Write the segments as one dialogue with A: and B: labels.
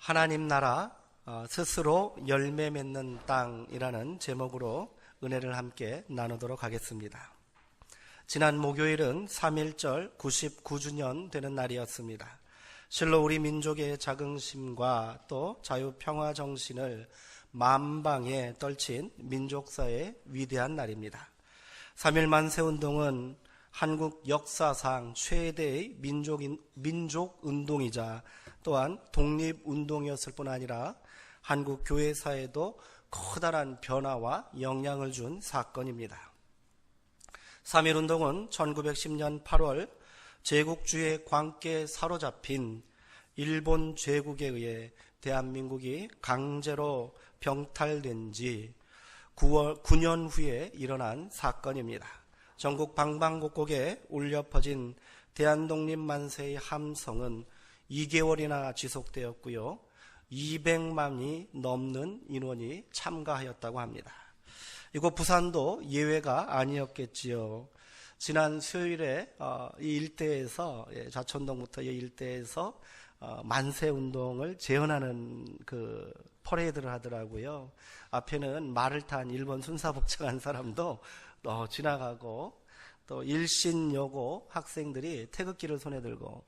A: 하나님 나라 스스로 열매 맺는 땅이라는 제목으로 은혜를 함께 나누도록 하겠습니다. 지난 목요일은 3.1절 99주년 되는 날이었습니다. 실로 우리 민족의 자긍심과 또 자유평화 정신을 만방에 떨친 민족사의 위대한 날입니다. 3.1 만세운동은 한국 역사상 최대의 민족운동이자 또한 독립운동이었을 뿐 아니라 한국 교회사에도 커다란 변화와 영향을 준 사건입니다. 3.1운동은 1910년 8월 제국주의의 광기에 사로잡힌 일본 제국에 의해 대한민국이 강제로 병탈된 지 9년 후에 일어난 사건입니다. 전국 방방곡곡에 울려 퍼진 대한독립만세의 함성은 2개월이나 지속되었고요. 200만이 넘는 인원이 참가하였다고 합니다. 이곳 부산도 예외가 아니었겠지요. 지난 수요일에 이 일대에서 좌천동부터 이 일대에서 만세운동을 재현하는 그 퍼레이드를 하더라고요. 앞에는 말을 탄 일본 순사복장한 사람도 지나가고 또 일신여고 학생들이 태극기를 손에 들고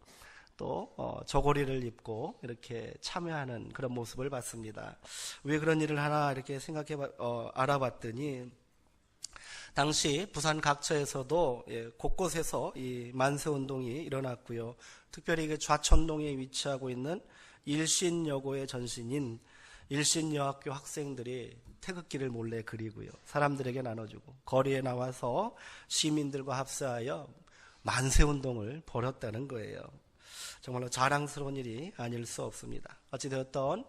A: 또 저고리를 입고 이렇게 참여하는 그런 모습을 봤습니다. 왜 그런 일을 하나 이렇게 알아봤더니 당시 부산 각처에서도 곳곳에서 이 만세운동이 일어났고요. 특별히 좌천동에 위치하고 있는 일신여고의 전신인 일신여학교 학생들이 태극기를 몰래 그리고요. 사람들에게 나눠주고 거리에 나와서 시민들과 합세하여 만세운동을 벌였다는 거예요. 정말로 자랑스러운 일이 아닐 수 없습니다. 어찌되었던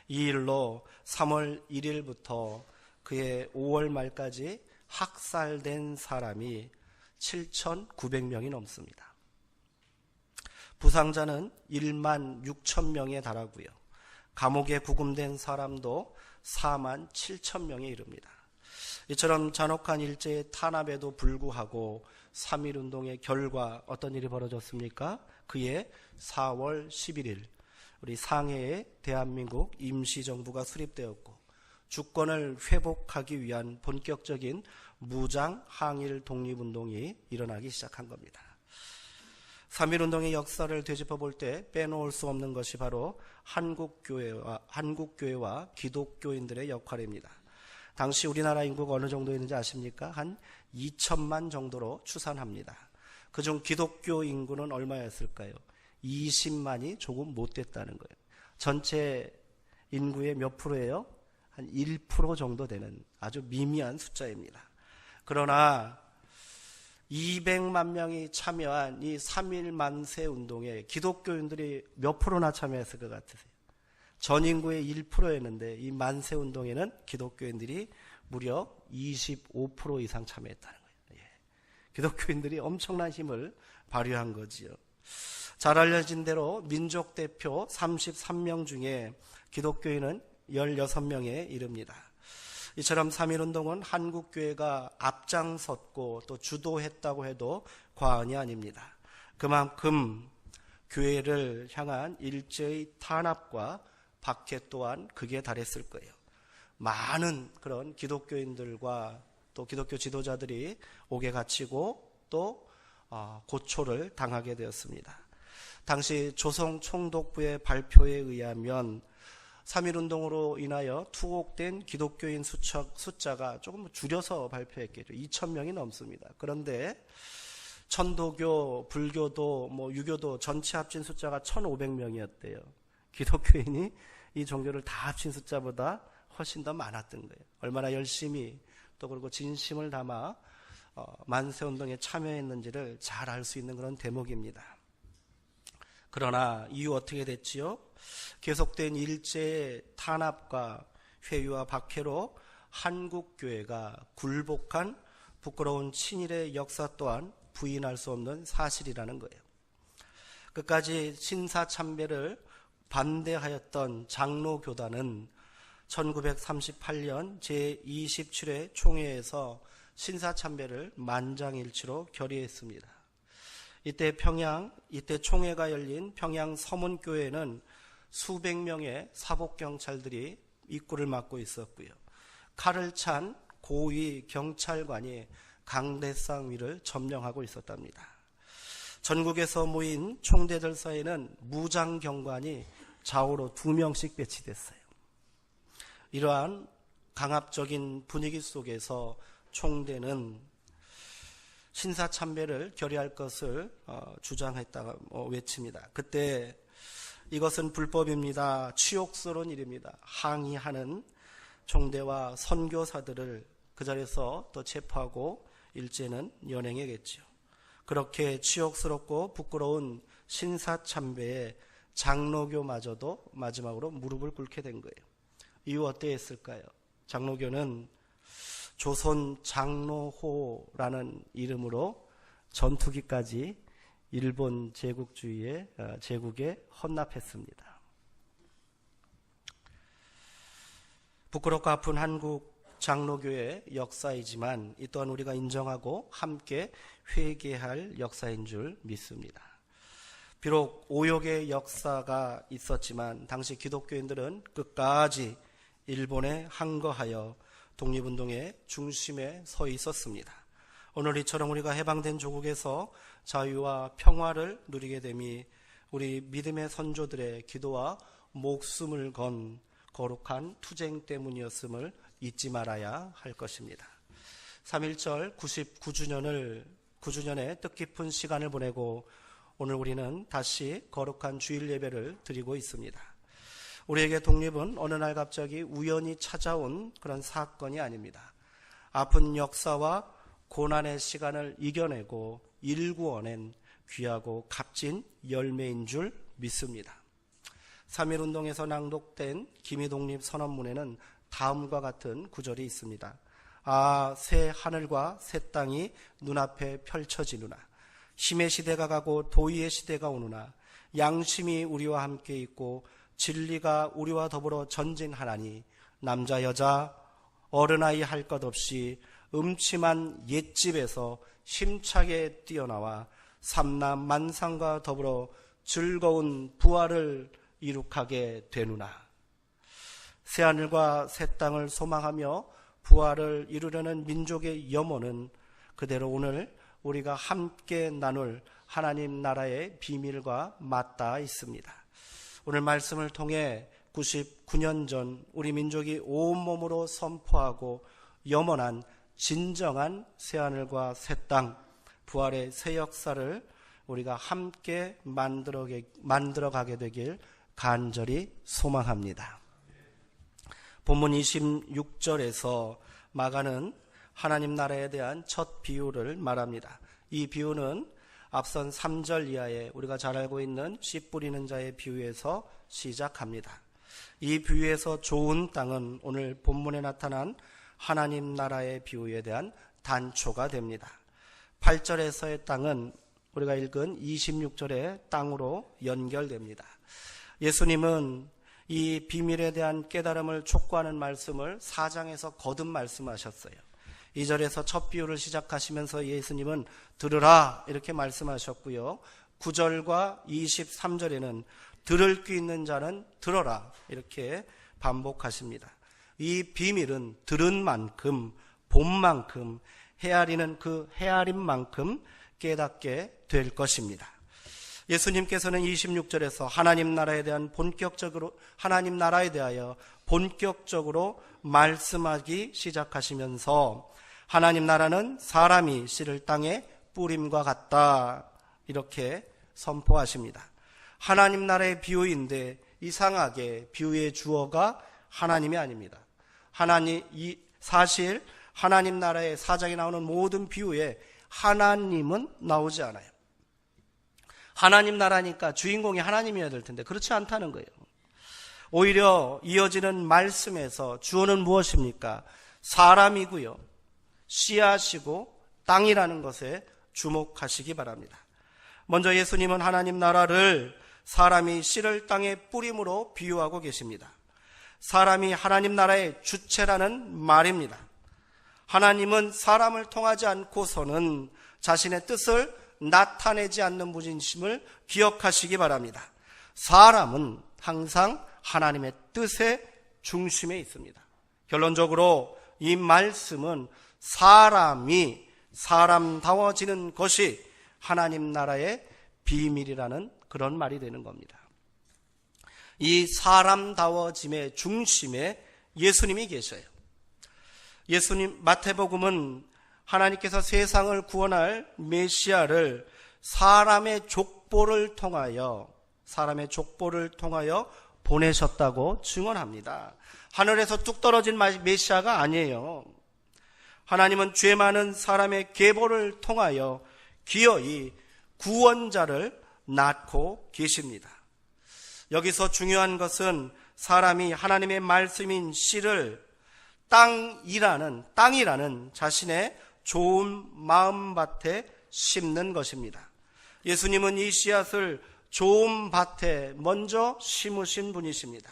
A: 이 일로 3월 1일부터 그해 5월 말까지 학살된 사람이 7,900명이 넘습니다. 부상자는 1만 6천 명에 달하고요. 감옥에 구금된 사람도 4만 7천 명에 이릅니다. 이처럼 잔혹한 일제의 탄압에도 불구하고 3.1운동의 결과 어떤 일이 벌어졌습니까? 그해 4월 11일 우리 상해에 대한민국 임시정부가 수립되었고 주권을 회복하기 위한 본격적인 무장 항일 독립운동이 일어나기 시작한 겁니다. 3.1운동의 역사를 되짚어 볼 때 빼놓을 수 없는 것이 바로 한국교회와 기독교인들의 역할입니다. 당시 우리나라 인구가 어느 정도 있는지 아십니까? 한 2천만 정도로 추산합니다. 그중 기독교 인구는 얼마였을까요? 20만이 조금 못 됐다는 거예요. 전체 인구의 몇 프로예요? 한 1% 정도 되는 아주 미미한 숫자입니다. 그러나 200만 명이 참여한 이 3.1 만세 운동에 기독교인들이 몇 프로나 참여했을 것 같으세요? 전 인구의 1%였는데 이 만세 운동에는 기독교인들이 무려 25% 이상 참여했다는 거예요. 기독교인들이 엄청난 힘을 발휘한 거지요. 잘 알려진 대로 민족 대표 33명 중에 기독교인은 16명에 이릅니다. 이처럼 3.1운동은 한국교회가 앞장섰고 또 주도했다고 해도 과언이 아닙니다. 그만큼 교회를 향한 일제의 탄압과 박해 또한 극에 달했을 거예요. 많은 그런 기독교인들과 또 기독교 지도자들이 옥에 갇히고 또 고초를 당하게 되었습니다. 당시 조성총독부의 발표에 의하면 3.1운동으로 인하여 투옥된 기독교인 숫자가 조금 줄여서 발표했겠죠. 2,000명이 넘습니다. 그런데 천도교, 불교도, 유교도 전체 합친 숫자가 1,500명이었대요. 기독교인이 이 종교를 다 합친 숫자보다 훨씬 더 많았던 거예요. 얼마나 열심히 또 그리고 진심을 담아 만세운동에 참여했는지를 잘 알 수 있는 그런 대목입니다. 그러나 이후 어떻게 됐지요? 계속된 일제의 탄압과 회유와 박해로 한국교회가 굴복한 부끄러운 친일의 역사 또한 부인할 수 없는 사실이라는 거예요. 끝까지 신사참배를 반대하였던 장로교단은 1938년 제27회 총회에서 신사참배를 만장일치로 결의했습니다. 이때 총회가 열린 평양 서문교회는 수백 명의 사복경찰들이 입구를 막고 있었고요. 칼을 찬 고위 경찰관이 강대상 위를 점령하고 있었답니다. 전국에서 모인 총대들 사이에는 무장경관이 좌우로 2명씩 배치됐어요. 이러한 강압적인 분위기 속에서 총대는 신사참배를 결의할 것을 주장했다고 외칩니다. 그때 이것은 불법입니다. 치욕스러운 일입니다. 항의하는 총대와 선교사들을 그 자리에서 또 체포하고 일제는 연행했겠죠. 그렇게 치욕스럽고 부끄러운 신사참배에 장로교마저도 마지막으로 무릎을 꿇게 된 거예요. 이유 어떠했을까요? 장로교는 조선 장로호라는 이름으로 전투기까지 일본 제국에 헌납했습니다. 부끄럽고 아픈 한국 장로교의 역사이지만 이 또한 우리가 인정하고 함께 회개할 역사인 줄 믿습니다. 비록 오욕의 역사가 있었지만 당시 기독교인들은 끝까지 일본에 항거하여 독립운동의 중심에 서 있었습니다. 오늘 이처럼 우리가 해방된 조국에서 자유와 평화를 누리게 됨이 우리 믿음의 선조들의 기도와 목숨을 건 거룩한 투쟁 때문이었음을 잊지 말아야 할 것입니다. 3.1절 99주년의 뜻깊은 시간을 보내고 오늘 우리는 다시 거룩한 주일 예배를 드리고 있습니다. 우리에게 독립은 어느 날 갑자기 우연히 찾아온 그런 사건이 아닙니다. 아픈 역사와 고난의 시간을 이겨내고 일구어낸 귀하고 값진 열매인 줄 믿습니다. 3.1운동에서 낭독된 기미독립 선언문에는 다음과 같은 구절이 있습니다. 새 하늘과 새 땅이 눈앞에 펼쳐지누나 힘의 시대가 가고 도의의 시대가 오누나 양심이 우리와 함께 있고 진리가 우리와 더불어 전진하나니 남자 여자 어른아이 할 것 없이 음침한 옛집에서 힘차게 뛰어나와 삼남 만상과 더불어 즐거운 부활을 이룩하게 되누나. 새하늘과 새 땅을 소망하며 부활을 이루려는 민족의 염원은 그대로 오늘 우리가 함께 나눌 하나님 나라의 비밀과 맞닿아 있습니다. 오늘 말씀을 통해 99년 전 우리 민족이 온몸으로 선포하고 염원한 진정한 새하늘과 새 땅, 부활의 새 역사를 우리가 함께 만들어가게 되길 간절히 소망합니다. 본문 26절에서 마가는 하나님 나라에 대한 첫 비유를 말합니다. 이 비유는 앞선 3절 이하에 우리가 잘 알고 있는 씨 뿌리는 자의 비유에서 시작합니다. 이 비유에서 좋은 땅은 오늘 본문에 나타난 하나님 나라의 비유에 대한 단초가 됩니다. 8절에서의 땅은 우리가 읽은 26절의 땅으로 연결됩니다. 예수님은 이 비밀에 대한 깨달음을 촉구하는 말씀을 4장에서 거듭 말씀하셨어요. 2절에서 첫 비유를 시작하시면서 예수님은 들으라 이렇게 말씀하셨고요. 9절과 23절에는 들을 귀 있는 자는 들어라 이렇게 반복하십니다. 이 비밀은 들은 만큼 본 만큼 헤아리는 그 헤아린 만큼 깨닫게 될 것입니다. 예수님께서는 26절에서 하나님 나라에 대하여 본격적으로 말씀하기 시작하시면서 하나님 나라는 사람이 씨를 땅에 뿌림과 같다 이렇게 선포하십니다. 하나님 나라의 비유인데 이상하게 비유의 주어가 하나님이 아닙니다. 사실 하나님 나라의 4장에 나오는 모든 비유에 하나님은 나오지 않아요. 하나님 나라니까 주인공이 하나님이어야 될 텐데 그렇지 않다는 거예요. 오히려 이어지는 말씀에서 주어는 무엇입니까? 사람이고요. 씨앗이고 땅이라는 것에 주목하시기 바랍니다. 먼저 예수님은 하나님 나라를 사람이 씨를 땅에 뿌림으로 비유하고 계십니다. 사람이 하나님 나라의 주체라는 말입니다. 하나님은 사람을 통하지 않고서는 자신의 뜻을 나타내지 않는 분이심을 기억하시기 바랍니다. 사람은 항상 하나님의 뜻의 중심에 있습니다. 결론적으로 이 말씀은 사람이 사람다워지는 것이 하나님 나라의 비밀이라는 그런 말이 되는 겁니다. 이 사람다워짐의 중심에 예수님이 계셔요. 예수님, 마태복음은 하나님께서 세상을 구원할 메시아를 사람의 족보를 통하여 보내셨다고 증언합니다. 하늘에서 뚝 떨어진 메시아가 아니에요. 하나님은 죄 많은 사람의 계보를 통하여 기어이 구원자를 낳고 계십니다. 여기서 중요한 것은 사람이 하나님의 말씀인 씨를 땅이라는 자신의 좋은 마음밭에 심는 것입니다. 예수님은 이 씨앗을 좋은 밭에 먼저 심으신 분이십니다.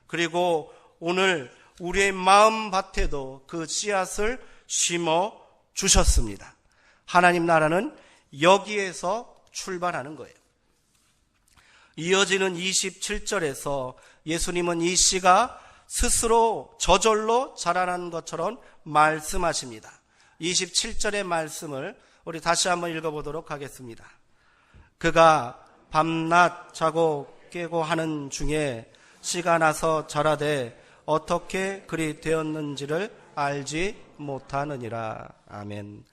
A: 그리고 오늘 우리의 마음밭에도 그 씨앗을 심어 주셨습니다. 하나님 나라는 여기에서 출발하는 거예요. 이어지는 27절에서 예수님은 이 씨가 스스로 저절로 자라난 것처럼 말씀하십니다. 27절의 말씀을 우리 다시 한번 읽어보도록 하겠습니다. 그가 밤낮 자고 깨고 하는 중에 씨가 나서 자라되 어떻게 그리 되었는지를 알지 못하느니라. 아멘.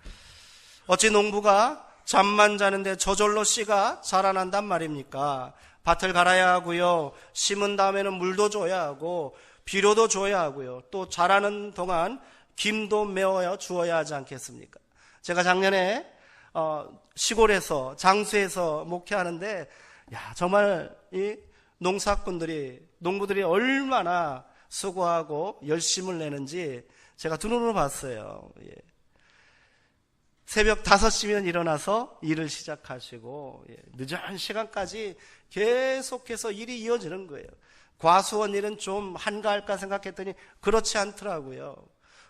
A: 어찌 농부가 잠만 자는데 저절로 씨가 자라난단 말입니까? 밭을 갈아야 하고요, 심은 다음에는 물도 줘야 하고 비료도 줘야 하고요, 또 자라는 동안 김도 메워 주어야 하지 않겠습니까? 제가 작년에 시골에서 장수에서 목회하는데 정말 이 농부들이 얼마나 수고하고 열심을 내는지 제가 두 눈으로 봤어요. 새벽 5시면 일어나서 일을 시작하시고 늦은 시간까지 계속해서 일이 이어지는 거예요. 과수원 일은 좀 한가할까 생각했더니 그렇지 않더라고요.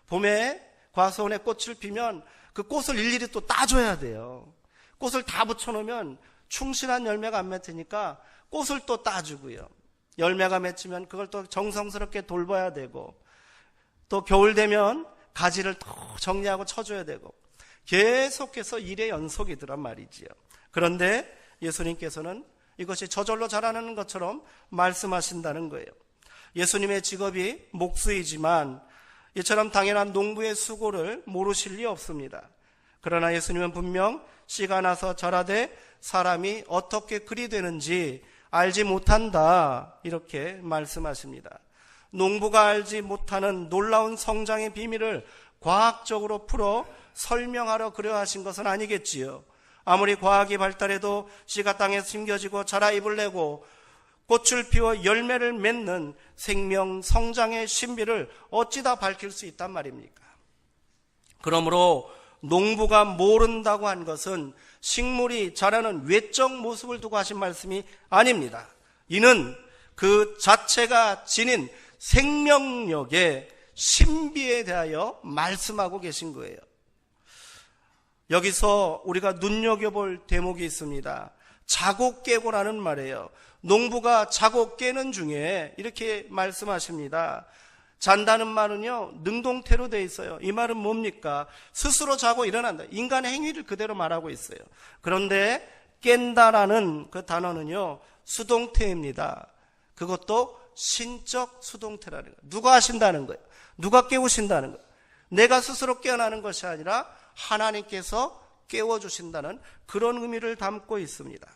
A: 봄에 과수원에 꽃을 피면 그 꽃을 일일이 또 따줘야 돼요. 꽃을 다 붙여놓으면 충실한 열매가 안 맺으니까 꽃을 또 따주고요. 열매가 맺히면 그걸 또 정성스럽게 돌봐야 되고, 또 겨울 되면 가지를 또 정리하고 쳐줘야 되고, 계속해서 일의 연속이더란 말이지요. 그런데 예수님께서는 이것이 저절로 자라는 것처럼 말씀하신다는 거예요. 예수님의 직업이 목수이지만 이처럼 당연한 농부의 수고를 모르실 리 없습니다. 그러나 예수님은 분명 씨가 나서 자라되 사람이 어떻게 그리 되는지 알지 못한다, 이렇게 말씀하십니다. 농부가 알지 못하는 놀라운 성장의 비밀을 과학적으로 풀어 설명하러 그려 하신 것은 아니겠지요. 아무리 과학이 발달해도 씨가 땅에 심겨지고 자라 잎을 내고 꽃을 피워 열매를 맺는 생명 성장의 신비를 어찌다 밝힐 수 있단 말입니까? 그러므로 농부가 모른다고 한 것은 식물이 자라는 외적 모습을 두고 하신 말씀이 아닙니다. 이는 그 자체가 지닌 생명력의 신비에 대하여 말씀하고 계신 거예요. 여기서 우리가 눈여겨볼 대목이 있습니다. 자고 깨고라는 말이에요. 농부가 자고 깨는 중에 이렇게 말씀하십니다. 잔다는 말은요, 능동태로 되어 있어요. 이 말은 뭡니까? 스스로 자고 일어난다. 인간의 행위를 그대로 말하고 있어요. 그런데 깬다라는 그 단어는요, 수동태입니다. 그것도 신적 수동태라는 거예요. 누가 하신다는 거예요? 누가 깨우신다는 거예요? 내가 스스로 깨어나는 것이 아니라 하나님께서 깨워주신다는 그런 의미를 담고 있습니다.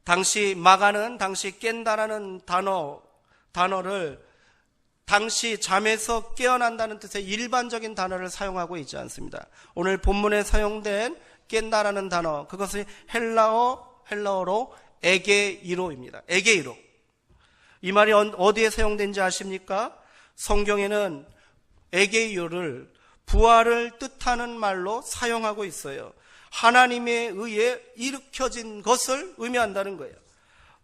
A: 당시 마가는 당시 깬다라는 단어를 당시 잠에서 깨어난다는 뜻의 일반적인 단어를 사용하고 있지 않습니다. 오늘 본문에 사용된 깬다라는 단어, 그것은 헬라어로 에게이로입니다. 에게이로. 이 말이 어디에 사용된지 아십니까? 성경에는 에게이로를 부활을 뜻하는 말로 사용하고 있어요. 하나님에 의해 일으켜진 것을 의미한다는 거예요.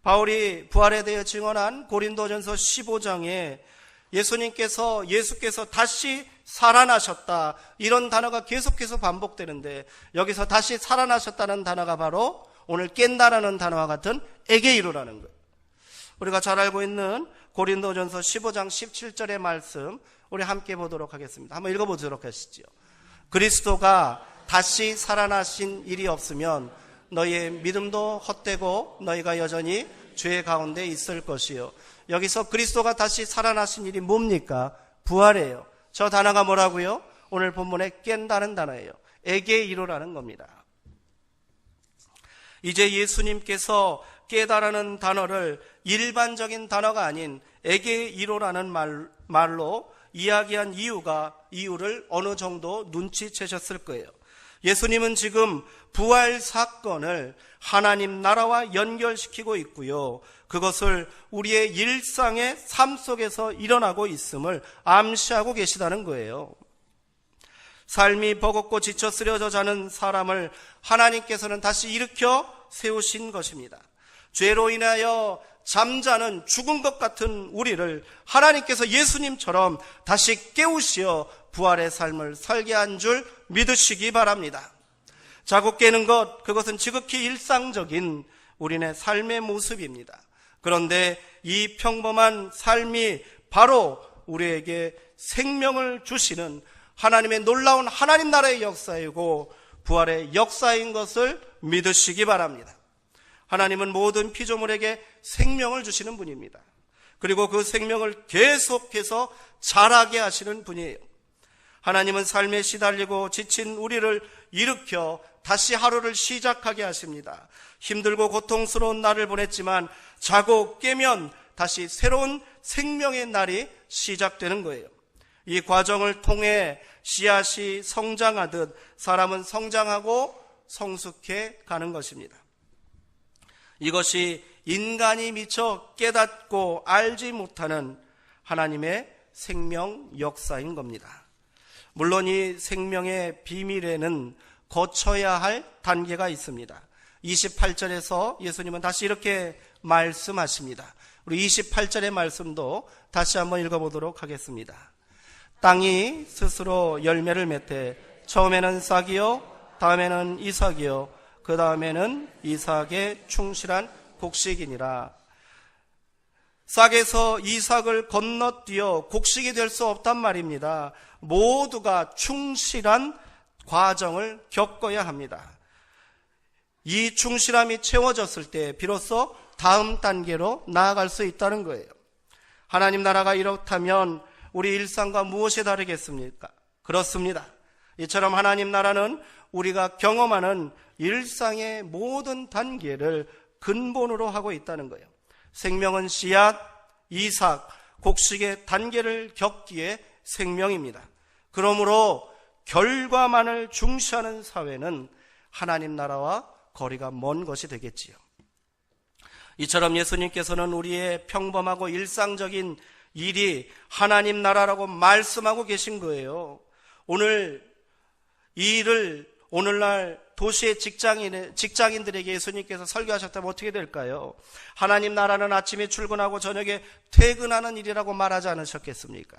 A: 바울이 부활에 대해 증언한 고린도전서 15장에 예수께서 다시 살아나셨다, 이런 단어가 계속해서 반복되는데, 여기서 다시 살아나셨다는 단어가 바로 오늘 깬다라는 단어와 같은 에게이로라는 거예요. 우리가 잘 알고 있는 고린도전서 15장 17절의 말씀 우리 함께 보도록 하겠습니다. 한번 읽어보도록 하시죠. 그리스도가 다시 살아나신 일이 없으면 너희의 믿음도 헛되고 너희가 여전히 죄 가운데 있을 것이요. 여기서 그리스도가 다시 살아나신 일이 뭡니까? 부활이에요. 저 단어가 뭐라고요? 오늘 본문에 깬다는 단어예요. 에게이로라는 겁니다. 이제 예수님께서 깨달라는 단어를 일반적인 단어가 아닌 에게이로라는 말로 이야기한 이유를 어느 정도 눈치채셨을 거예요. 예수님은 지금 부활 사건을 하나님 나라와 연결시키고 있고요. 그것을 우리의 일상의 삶 속에서 일어나고 있음을 암시하고 계시다는 거예요. 삶이 버겁고 지쳐 쓰려져 자는 사람을 하나님께서는 다시 일으켜 세우신 것입니다. 죄로 인하여 잠자는 죽은 것 같은 우리를 하나님께서 예수님처럼 다시 깨우시어 부활의 삶을 살게 한 줄 믿으시기 바랍니다. 자고 깨는 것, 그것은 지극히 일상적인 우리네 삶의 모습입니다. 그런데 이 평범한 삶이 바로 우리에게 생명을 주시는 하나님의 놀라운 하나님 나라의 역사이고 부활의 역사인 것을 믿으시기 바랍니다. 하나님은 모든 피조물에게 생명을 주시는 분입니다. 그리고 그 생명을 계속해서 자라게 하시는 분이에요. 하나님은 삶에 시달리고 지친 우리를 일으켜 다시 하루를 시작하게 하십니다. 힘들고 고통스러운 날을 보냈지만 자고 깨면 다시 새로운 생명의 날이 시작되는 거예요. 이 과정을 통해 씨앗이 성장하듯 사람은 성장하고 성숙해 가는 것입니다. 이것이 인간이 미처 깨닫고 알지 못하는 하나님의 생명 역사인 겁니다. 물론 이 생명의 비밀에는 거쳐야 할 단계가 있습니다. 28절에서 예수님은 다시 이렇게 말씀하십니다. 우리 28절의 말씀도 다시 한번 읽어보도록 하겠습니다. 땅이 스스로 열매를 맺되 처음에는 싹이요 다음에는 이삭이요 그 다음에는 이삭의 충실한 곡식이니라. 싹에서 이삭을 건너뛰어 곡식이 될 수 없단 말입니다. 모두가 충실한 과정을 겪어야 합니다. 이 충실함이 채워졌을 때 비로소 다음 단계로 나아갈 수 있다는 거예요. 하나님 나라가 이렇다면 우리 일상과 무엇이 다르겠습니까? 그렇습니다. 이처럼 하나님 나라는 우리가 경험하는 일상의 모든 단계를 근본으로 하고 있다는 거예요. 생명은 씨앗, 이삭, 곡식의 단계를 겪기에 생명입니다. 그러므로 결과만을 중시하는 사회는 하나님 나라와 거리가 먼 것이 되겠지요. 이처럼 예수님께서는 우리의 평범하고 일상적인 일이 하나님 나라라고 말씀하고 계신 거예요. 오늘 이 일을 오늘날 도시의 직장인들에게 예수님께서 설교하셨다면 어떻게 될까요? 하나님 나라는 아침에 출근하고 저녁에 퇴근하는 일이라고 말하지 않으셨겠습니까?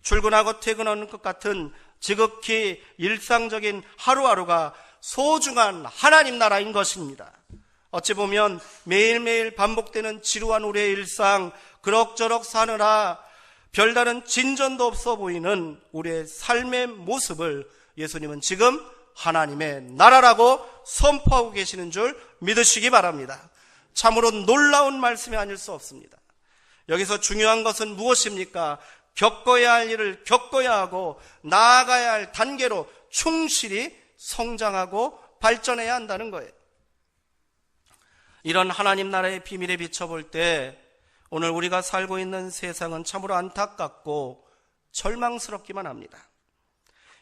A: 출근하고 퇴근하는 것 같은 지극히 일상적인 하루하루가 소중한 하나님 나라인 것입니다. 어찌 보면 매일매일 반복되는 지루한 우리의 일상, 그럭저럭 사느라 별다른 진전도 없어 보이는 우리의 삶의 모습을 예수님은 지금 하나님의 나라라고 선포하고 계시는 줄 믿으시기 바랍니다. 참으로 놀라운 말씀이 아닐 수 없습니다. 여기서 중요한 것은 무엇입니까? 겪어야 할 일을 겪어야 하고 나아가야 할 단계로 충실히 성장하고 발전해야 한다는 거예요. 이런 하나님 나라의 비밀에 비춰볼 때 오늘 우리가 살고 있는 세상은 참으로 안타깝고 절망스럽기만 합니다.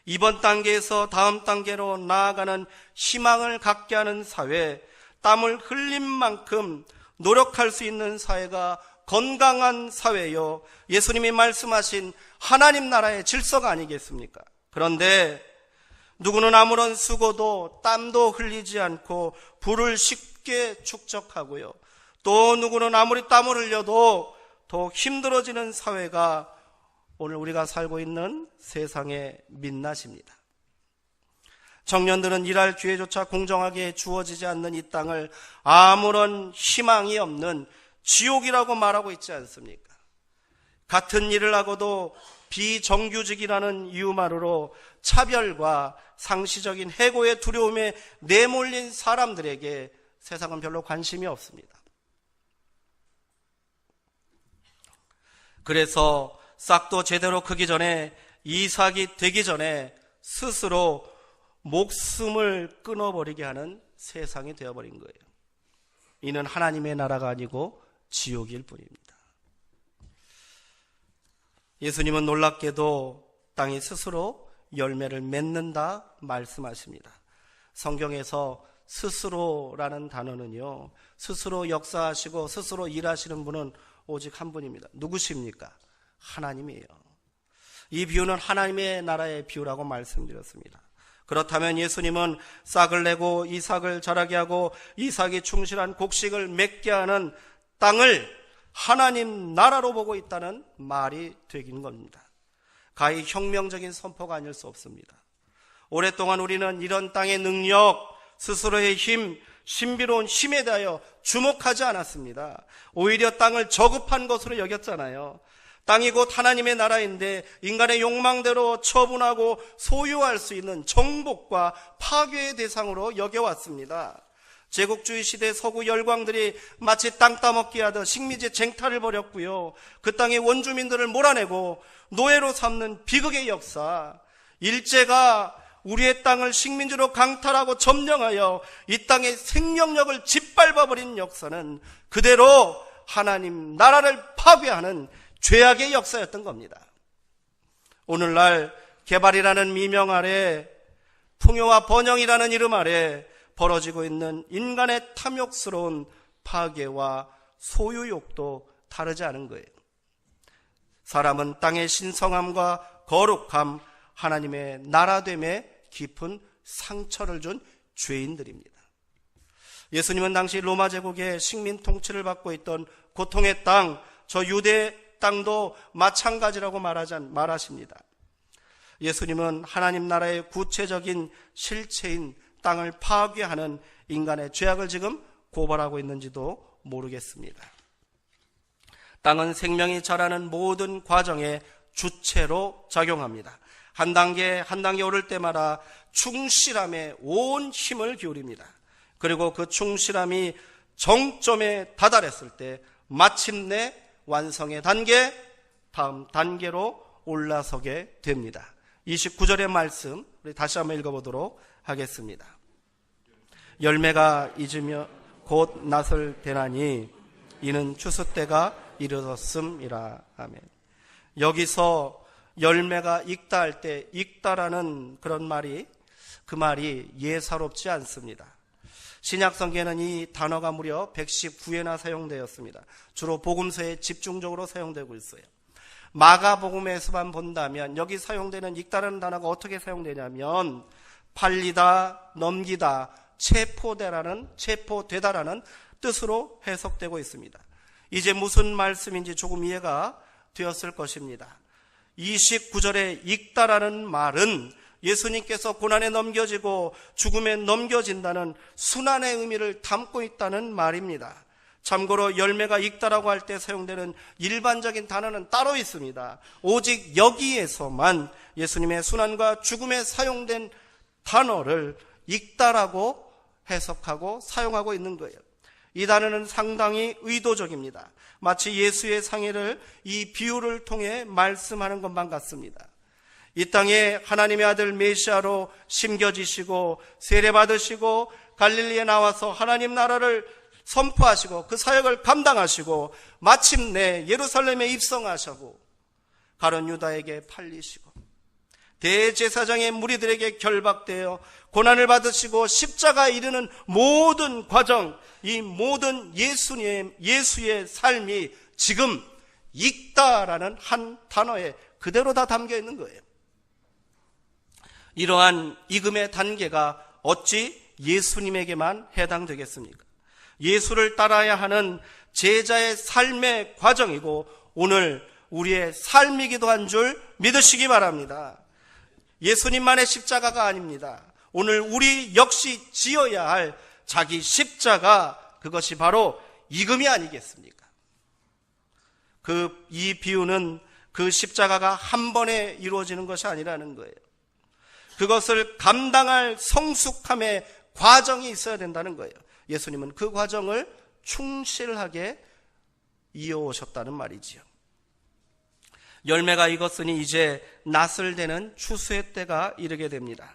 A: 이번 단계에서 다음 단계로 나아가는 희망을 갖게 하는 사회, 땀을 흘린 만큼 노력할 수 있는 사회가 건강한 사회요, 예수님이 말씀하신 하나님 나라의 질서가 아니겠습니까? 그런데 누구는 아무런 수고도 땀도 흘리지 않고 불을 쉽게 축적하고요, 또 누구는 아무리 땀을 흘려도 더 힘들어지는 사회가 오늘 우리가 살고 있는 세상의 민낯입니다. 청년들은 일할 기회조차 공정하게 주어지지 않는 이 땅을 아무런 희망이 없는 지옥이라고 말하고 있지 않습니까? 같은 일을 하고도 비정규직이라는 이유만으로 차별과 상시적인 해고의 두려움에 내몰린 사람들에게 세상은 별로 관심이 없습니다. 그래서 싹도 제대로 크기 전에, 이삭이 되기 전에 스스로 목숨을 끊어버리게 하는 세상이 되어버린 거예요. 이는 하나님의 나라가 아니고 지옥일 뿐입니다. 예수님은 놀랍게도 땅이 스스로 열매를 맺는다 말씀하십니다. 성경에서 스스로라는 단어는요, 스스로 역사하시고 스스로 일하시는 분은 오직 한 분입니다. 누구십니까? 하나님이에요. 이 비유는 하나님의 나라의 비유라고 말씀드렸습니다. 그렇다면 예수님은 싹을 내고 이삭을 자라게 하고 이삭이 충실한 곡식을 맺게 하는 땅을 하나님 나라로 보고 있다는 말이 되긴 겁니다. 가히 혁명적인 선포가 아닐 수 없습니다. 오랫동안 우리는 이런 땅의 능력, 스스로의 힘, 신비로운 힘에 대하여 주목하지 않았습니다. 오히려 땅을 저급한 것으로 여겼잖아요. 땅이 곧 하나님의 나라인데 인간의 욕망대로 처분하고 소유할 수 있는 정복과 파괴의 대상으로 여겨왔습니다. 제국주의 시대 서구 열광들이 마치 땅 따먹기 하듯 식민지 쟁탈을 벌였고요. 그 땅의 원주민들을 몰아내고 노예로 삼는 비극의 역사, 일제가 우리의 땅을 식민지로 강탈하고 점령하여 이 땅의 생명력을 짓밟아버린 역사는 그대로 하나님 나라를 파괴하는 죄악의 역사였던 겁니다. 오늘날 개발이라는 미명 아래, 풍요와 번영이라는 이름 아래 벌어지고 있는 인간의 탐욕스러운 파괴와 소유욕도 다르지 않은 거예요. 사람은 땅의 신성함과 거룩함, 하나님의 나라됨에 깊은 상처를 준 죄인들입니다. 예수님은 당시 로마 제국의 식민 통치를 받고 있던 고통의 땅, 저 유대 땅도 마찬가지라고 말하십니다. 예수님은 하나님 나라의 구체적인 실체인 땅을 파괴하는 인간의 죄악을 지금 고발하고 있는지도 모르겠습니다. 땅은 생명이 자라는 모든 과정의 주체로 작용합니다. 한 단계 한 단계 오를 때마다 충실함에 온 힘을 기울입니다. 그리고 그 충실함이 정점에 다다랐을 때 마침내 완성의 단계, 다음 단계로 올라서게 됩니다. 29절의 말씀 우리 다시 한번 읽어보도록 하겠습니다. 열매가 잊으며 곧 낫을 대나니 이는 추수 때가 이르렀음이라. 아멘. 여기서 열매가 익다 할 때 익다라는 그런 말이, 그 말이 예사롭지 않습니다. 신약성경에는 이 단어가 무려 119회나 사용되었습니다. 주로 복음서에 집중적으로 사용되고 있어요. 마가복음에서만 본다면 여기 사용되는 익다라는 단어가 어떻게 사용되냐면 팔리다, 넘기다, 체포되다라는 뜻으로 해석되고 있습니다. 이제 무슨 말씀인지 조금 이해가 되었을 것입니다. 29절에 익다라는 말은 예수님께서 고난에 넘겨지고 죽음에 넘겨진다는 순환의 의미를 담고 있다는 말입니다. 참고로 열매가 익다라고 할 때 사용되는 일반적인 단어는 따로 있습니다. 오직 여기에서만 예수님의 순환과 죽음에 사용된 단어를 익다라고 해석하고 사용하고 있는 거예요. 이 단어는 상당히 의도적입니다. 마치 예수의 상해를 이 비유를 통해 말씀하는 것만 같습니다. 이 땅에 하나님의 아들 메시아로 심겨지시고 세례받으시고 갈릴리에 나와서 하나님 나라를 선포하시고 그 사역을 감당하시고 마침내 예루살렘에 입성하시고 가룟 유다에게 팔리시고 대제사장의 무리들에게 결박되어 고난을 받으시고 십자가에 이르는 모든 과정, 이 모든 예수의 삶이 지금 익다라는 한 단어에 그대로 다 담겨 있는 거예요. 이러한 익음의 단계가 어찌 예수님에게만 해당되겠습니까? 예수를 따라야 하는 제자의 삶의 과정이고 오늘 우리의 삶이기도 한 줄 믿으시기 바랍니다. 예수님만의 십자가가 아닙니다. 오늘 우리 역시 지어야 할 자기 십자가, 그것이 바로 이금이 아니겠습니까? 이 비유는 그 십자가가 한 번에 이루어지는 것이 아니라는 거예요. 그것을 감당할 성숙함의 과정이 있어야 된다는 거예요. 예수님은 그 과정을 충실하게 이어오셨다는 말이지요. 열매가 익었으니 이제 낫을 대는 추수의 때가 이르게 됩니다.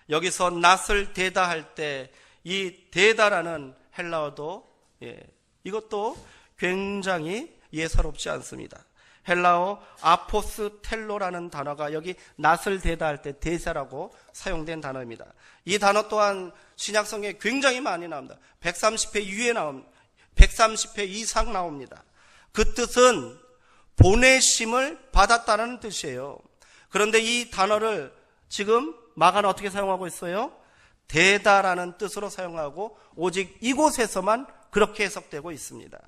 A: 여기서 낫을 대다 할 때 이 대다라는 헬라어도 이것도 굉장히 예사롭지 않습니다. 헬라어 아포스텔로라는 단어가 여기 낫을 대다 할 때 대사라고 사용된 단어입니다. 이 단어 또한 신약성에 굉장히 많이 나옵니다. 130회 이상 나옵니다. 그 뜻은 보내심을 받았다는 뜻이에요. 그런데 이 단어를 지금 마가는 어떻게 사용하고 있어요? 대다라는 뜻으로 사용하고 오직 이곳에서만 그렇게 해석되고 있습니다.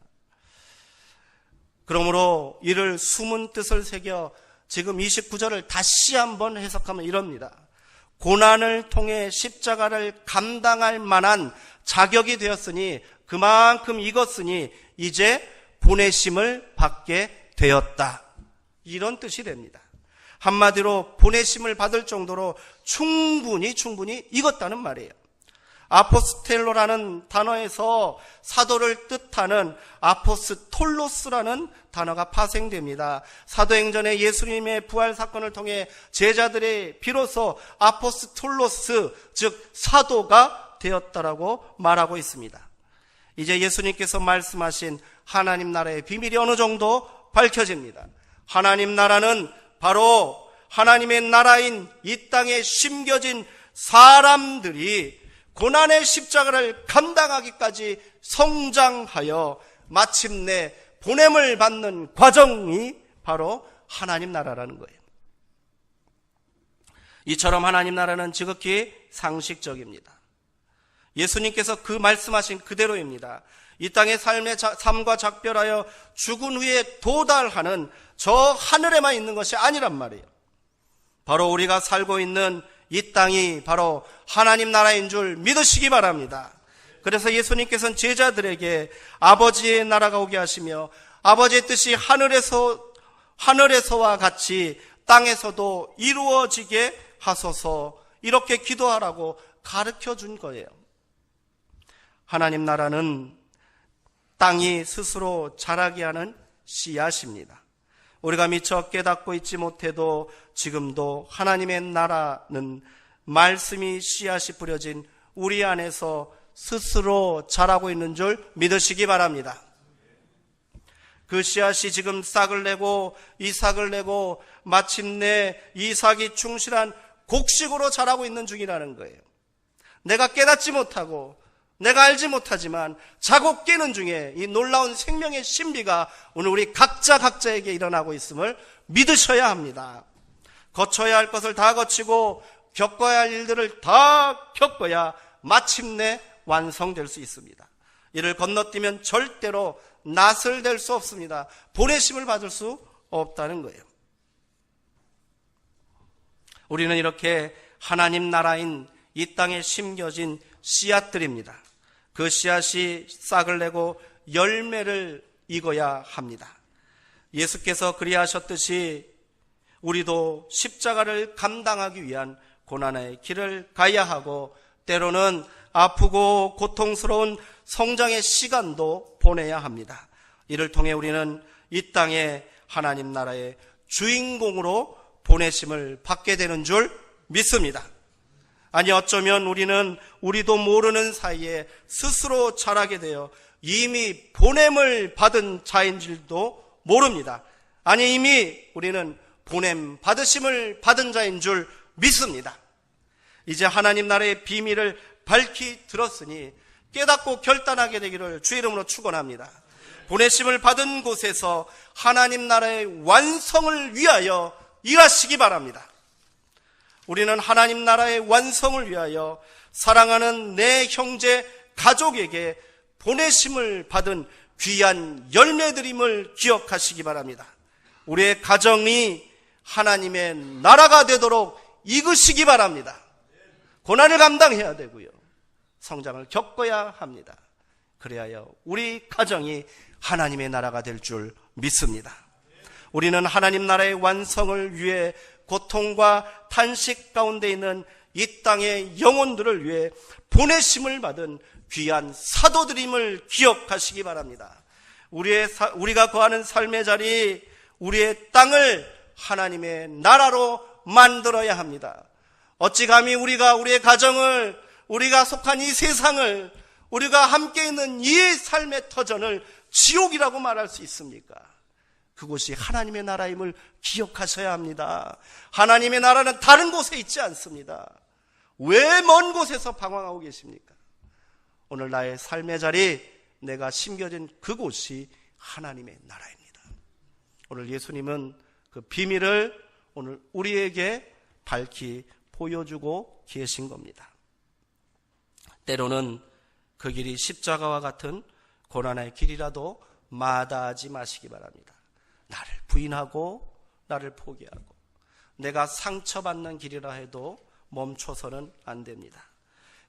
A: 그러므로 이를 숨은 뜻을 새겨 지금 29절을 다시 한번 해석하면 이럽니다. 고난을 통해 십자가를 감당할 만한 자격이 되었으니 그만큼 익었으니 이제 보내심을 받게 되었다. 이런 뜻이 됩니다. 한마디로 보내심을 받을 정도로 충분히 익었다는 말이에요. 아포스텔로라는 단어에서 사도를 뜻하는 아포스톨로스라는 단어가 파생됩니다. 사도행전에 예수님의 부활 사건을 통해 제자들이 비로소 아포스톨로스, 즉 사도가 되었다라고 말하고 있습니다. 이제 예수님께서 말씀하신 하나님 나라의 비밀이 어느 정도 밝혀집니다. 하나님 나라는 바로 하나님의 나라인 이 땅에 심겨진 사람들이 고난의 십자가를 감당하기까지 성장하여 마침내 보냄을 받는 과정이 바로 하나님 나라라는 거예요. 이처럼 하나님 나라는 지극히 상식적입니다. 예수님께서 그 말씀하신 그대로입니다. 이 땅의 삶과 작별하여 죽은 후에 도달하는 저 하늘에만 있는 것이 아니란 말이에요. 바로 우리가 살고 있는 이 땅이 바로 하나님 나라인 줄 믿으시기 바랍니다. 그래서 예수님께서는 제자들에게 아버지의 나라가 오게 하시며 아버지의 뜻이 하늘에서와 같이 땅에서도 이루어지게 하소서, 이렇게 기도하라고 가르쳐 준 거예요. 하나님 나라는 땅이 스스로 자라게 하는 씨앗입니다. 우리가 미처 깨닫고 있지 못해도 지금도 하나님의 나라는 말씀이 씨앗이 뿌려진 우리 안에서 스스로 자라고 있는 줄 믿으시기 바랍니다. 그 씨앗이 지금 싹을 내고 이삭을 내고 마침내 이삭이 충실한 곡식으로 자라고 있는 중이라는 거예요. 내가 깨닫지 못하고 내가 알지 못하지만 자고 깨는 중에 이 놀라운 생명의 신비가 오늘 우리 각자에게 일어나고 있음을 믿으셔야 합니다. 거쳐야 할 것을 다 거치고 겪어야 할 일들을 다 겪어야 마침내 완성될 수 있습니다. 이를 건너뛰면 절대로 낫을 될 수 없습니다. 보내심을 받을 수 없다는 거예요. 우리는 이렇게 하나님 나라인 이 땅에 심겨진 씨앗들입니다. 그 씨앗이 싹을 내고 열매를 익어야 합니다. 예수께서 그리하셨듯이 우리도 십자가를 감당하기 위한 고난의 길을 가야 하고 때로는 아프고 고통스러운 성장의 시간도 보내야 합니다. 이를 통해 우리는 이 땅에 하나님 나라의 주인공으로 보내심을 받게 되는 줄 믿습니다. 아니 어쩌면 우리도 모르는 사이에 스스로 자라게 되어 이미 보냄을 받은 자인 줄도 모릅니다. 아니 이미 우리는 보냄 받으심을 받은 자인 줄 믿습니다. 이제 하나님 나라의 비밀을 밝히 들었으니 깨닫고 결단하게 되기를 주의 이름으로 축원합니다. 보내심을 받은 곳에서 하나님 나라의 완성을 위하여 일하시기 바랍니다. 우리는 하나님 나라의 완성을 위하여 사랑하는 내 형제 가족에게 보내심을 받은 귀한 열매드림을 기억하시기 바랍니다. 우리의 가정이 하나님의 나라가 되도록 이끄시기 바랍니다. 고난을 감당해야 되고요. 성장을 겪어야 합니다. 그래야 우리 가정이 하나님의 나라가 될 줄 믿습니다. 우리는 하나님 나라의 완성을 위해 고통과 탄식 가운데 있는 이 땅의 영혼들을 위해 보내심을 받은 귀한 사도들임을 기억하시기 바랍니다. 우리가 거하는 삶의 자리, 우리의 땅을 하나님의 나라로 만들어야 합니다. 어찌 감히 우리의 가정을, 우리가 속한 이 세상을, 우리가 함께 있는 이 삶의 터전을 지옥이라고 말할 수 있습니까? 그곳이 하나님의 나라임을 기억하셔야 합니다. 하나님의 나라는 다른 곳에 있지 않습니다. 왜 먼 곳에서 방황하고 계십니까? 오늘 나의 삶의 자리, 내가 심겨진 그곳이 하나님의 나라입니다. 오늘 예수님은 그 비밀을 오늘 우리에게 밝히 보여주고 계신 겁니다. 때로는 그 길이 십자가와 같은 고난의 길이라도 마다하지 마시기 바랍니다. 나를 부인하고 나를 포기하고 내가 상처받는 길이라 해도 멈춰서는 안 됩니다.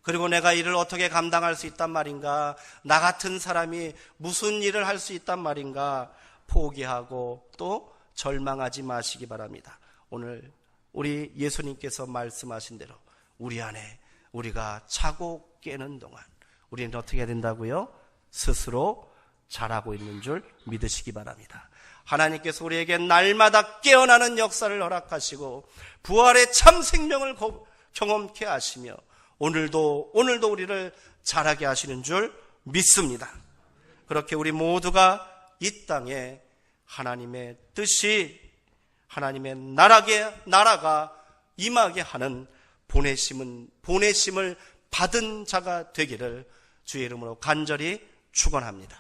A: 그리고 내가 이를 어떻게 감당할 수 있단 말인가, 나 같은 사람이 무슨 일을 할 수 있단 말인가 포기하고 또 절망하지 마시기 바랍니다. 오늘 우리 예수님께서 말씀하신 대로 우리 안에 우리가 자고 깨는 동안 우리는 어떻게 해야 된다고요? 스스로 자라고 있는 줄 믿으시기 바랍니다. 하나님께서 우리에게 날마다 깨어나는 역사를 허락하시고 부활의 참 생명을 경험케 하시며 오늘도 우리를 자라게 하시는 줄 믿습니다. 그렇게 우리 모두가 이 땅에 하나님의 뜻이, 하나님의 나라가 임하게 하는 보내심을 받은 자가 되기를 주의 이름으로 간절히 축원합니다.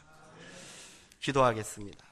A: 기도하겠습니다.